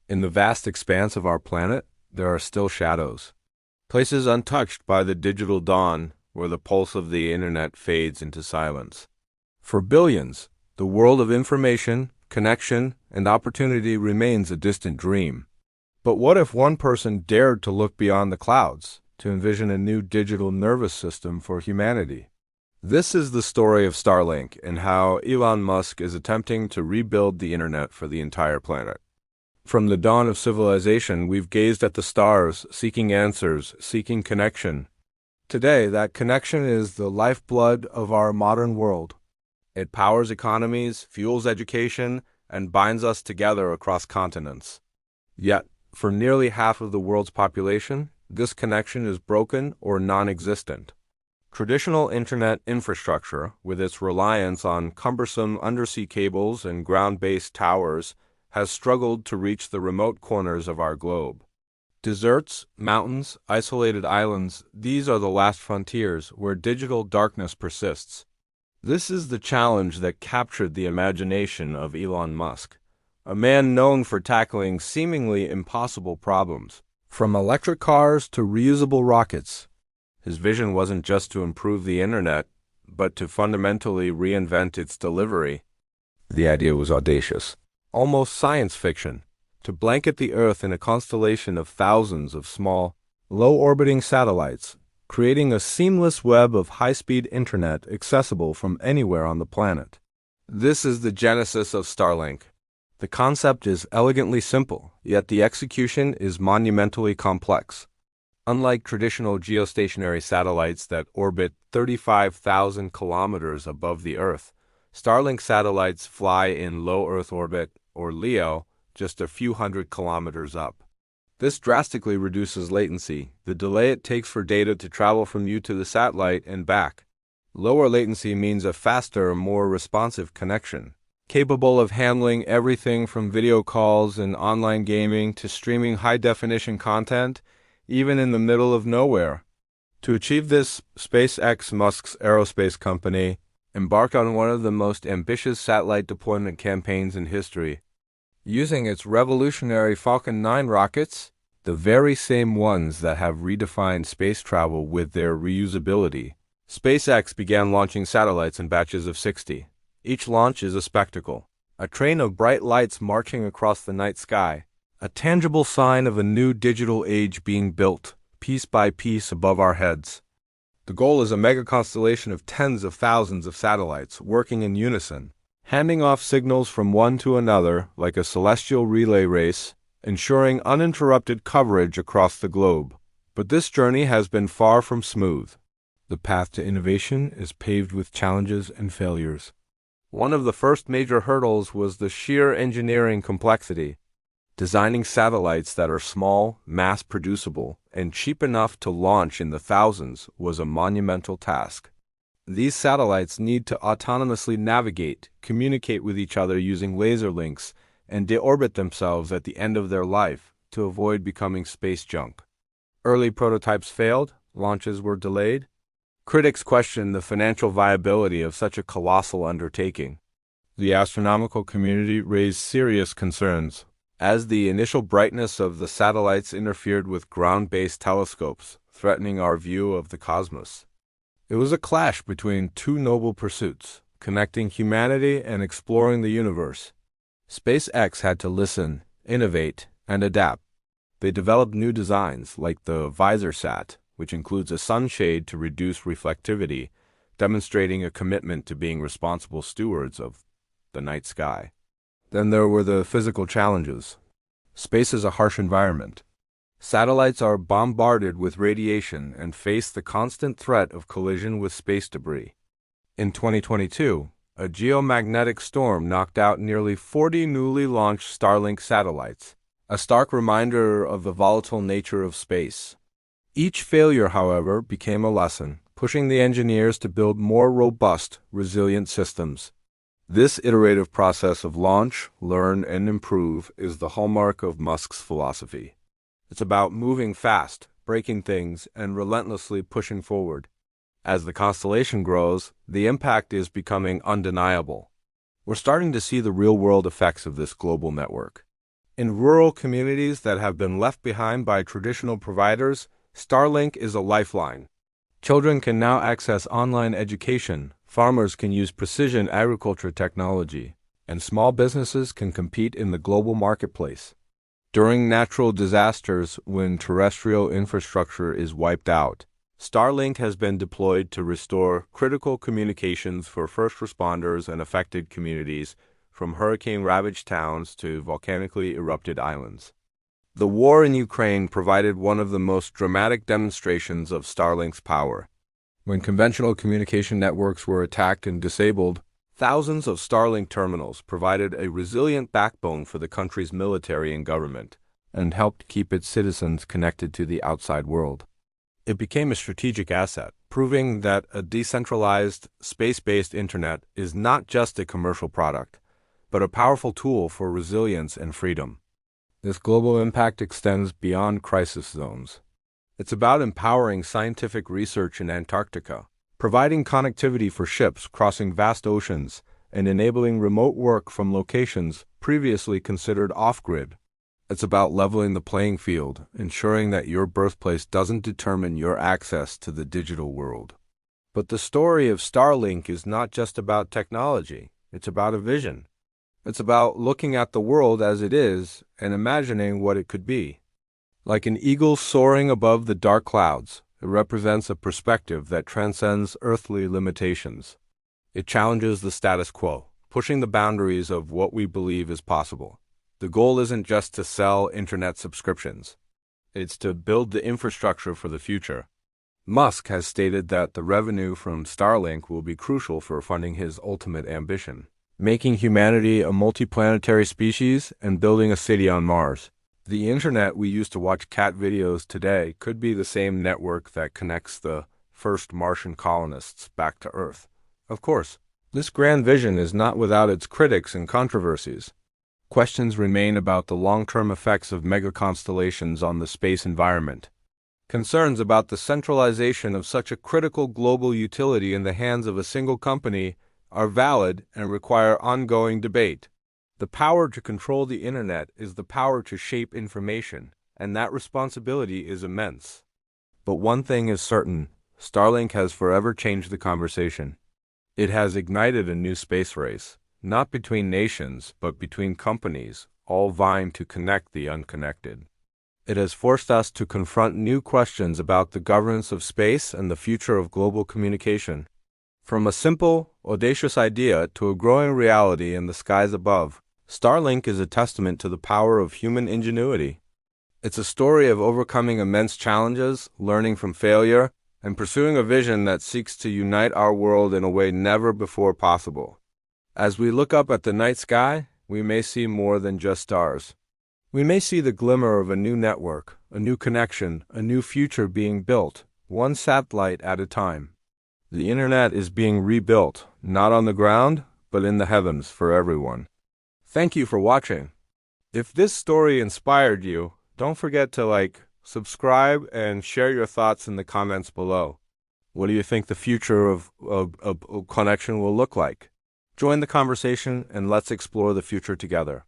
In the vast expanse of our planet, there are still shadows. Places untouched by the digital dawn, where the pulse of the internet fades into silence. For billions, the world of information, connection, and opportunity remains a distant dream. But what if one person dared to look beyond the clouds, to envision a new digital nervous system for humanity? This is the story of Starlink and how Elon Musk is attempting to rebuild the internet for the entire planet. From the dawn of civilization, we've gazed at the stars, seeking answers, seeking connection. Today, that connection is the lifeblood of our modern world. It powers economies, fuels education, and binds us together across continents. Yet, for nearly half of the world's population, this connection is broken or non-existent. Traditional internet infrastructure, with its reliance on cumbersome undersea cables and ground-based towers, has struggled to reach the remote corners of our globe. Deserts, mountains, isolated islands, these are the last frontiers where digital darkness persists. This is the challenge that captured the imagination of Elon Musk, a man known for tackling seemingly impossible problems. From electric cars to reusable rockets, his vision wasn't just to improve the internet, but to fundamentally reinvent its delivery. The idea was audacious, almost science fiction, to blanket the Earth in a constellation of thousands of small, low-orbiting satellites, creating a seamless web of high-speed internet accessible from anywhere on the planet. This is the genesis of Starlink. The concept is elegantly simple, yet the execution is monumentally complex. Unlike traditional geostationary satellites that orbit 35,000 kilometers above the Earth, Starlink satellites fly in low Earth orbit, or LEO, just a few hundred kilometers up. This drastically reduces latency, the delay it takes for data to travel from you to the satellite and back. Lower latency means a faster, more responsive connection, capable of handling everything from video calls and online gaming to streaming high-definition content, even in the middle of nowhere. To achieve this, SpaceX, Musk's aerospace company, embarked on one of the most ambitious satellite deployment campaigns in history. Using its revolutionary Falcon 9 rockets, the very same ones that have redefined space travel with their reusability, SpaceX began launching satellites in batches of 60. Each launch is a spectacle, a train of bright lights marching across the night sky, a tangible sign of a new digital age being built, piece by piece above our heads. The goal is a mega constellation of tens of thousands of satellites working in unison, handing off signals from one to another like a celestial relay race, ensuring uninterrupted coverage across the globe. But this journey has been far from smooth. The path to innovation is paved with challenges and failures. One of the first major hurdles was the sheer engineering complexity. Designing satellites that are small, mass-producible, and cheap enough to launch in the thousands was a monumental task. These satellites need to autonomously navigate, communicate with each other using laser links, and deorbit themselves at the end of their life to avoid becoming space junk. Early prototypes failed, launches were delayed. Critics questioned the financial viability of such a colossal undertaking. The astronomical community raised serious concerns, as the initial brightness of the satellites interfered with ground-based telescopes, threatening our view of the cosmos. It was a clash between two noble pursuits, connecting humanity and exploring the universe. SpaceX had to listen, innovate, and adapt. They developed new designs, like the VisorSat, which includes a sunshade to reduce reflectivity, demonstrating a commitment to being responsible stewards of the night sky. Then there were the physical challenges. Space is a harsh environment. Satellites are bombarded with radiation and face the constant threat of collision with space debris. In 2022, a geomagnetic storm knocked out nearly 40 newly launched Starlink satellites, a stark reminder of the volatile nature of space. Each failure, however, became a lesson, pushing the engineers to build more robust, resilient systems. This iterative process of launch, learn, and improve is the hallmark of Musk's philosophy. It's about moving fast, breaking things, and relentlessly pushing forward. As the constellation grows, the impact is becoming undeniable. We're starting to see the real-world effects of this global network. In rural communities that have been left behind by traditional providers, Starlink is a lifeline. Children can now access online education, farmers can use precision agriculture technology, and small businesses can compete in the global marketplace. During natural disasters, when terrestrial infrastructure is wiped out, Starlink has been deployed to restore critical communications for first responders and affected communities, from hurricane-ravaged towns to volcanically erupted islands. The war in Ukraine provided one of the most dramatic demonstrations of Starlink's power. When conventional communication networks were attacked and disabled, thousands of Starlink terminals provided a resilient backbone for the country's military and government, and helped keep its citizens connected to the outside world. It became a strategic asset, proving that a decentralized, space-based internet is not just a commercial product, but a powerful tool for resilience and freedom. This global impact extends beyond crisis zones. It's about empowering scientific research in Antarctica, providing connectivity for ships crossing vast oceans, and enabling remote work from locations previously considered off-grid. It's about leveling the playing field, ensuring that your birthplace doesn't determine your access to the digital world. But the story of Starlink is not just about technology, it's about a vision. It's about looking at the world as it is and imagining what it could be. Like an eagle soaring above the dark clouds, it represents a perspective that transcends earthly limitations. It challenges the status quo, pushing the boundaries of what we believe is possible. The goal isn't just to sell internet subscriptions. It's to build the infrastructure for the future. Musk has stated that the revenue from Starlink will be crucial for funding his ultimate ambition, making humanity a multiplanetary species and building a city on Mars. The internet we use to watch cat videos today could be the same network that connects the first Martian colonists back to Earth. Of course, this grand vision is not without its critics and controversies. Questions remain about the long-term effects of megaconstellations on the space environment. Concerns about the centralization of such a critical global utility in the hands of a single company are valid and require ongoing debate. The power to control the internet is the power to shape information, and that responsibility is immense. But one thing is certain, Starlink has forever changed the conversation. It has ignited a new space race, not between nations, but between companies, all vying to connect the unconnected. It has forced us to confront new questions about the governance of space and the future of global communication. From a simple, audacious idea to a growing reality in the skies above, Starlink is a testament to the power of human ingenuity. It's a story of overcoming immense challenges, learning from failure, and pursuing a vision that seeks to unite our world in a way never before possible. As we look up at the night sky, we may see more than just stars. We may see the glimmer of a new network, a new connection, a new future being built, one satellite at a time. The internet is being rebuilt, not on the ground, but in the heavens for everyone. Thank you for watching. If this story inspired you, don't forget to subscribe, and share your thoughts in the comments below. What do you think the future of connection will look like? Join the conversation and let's explore the future together.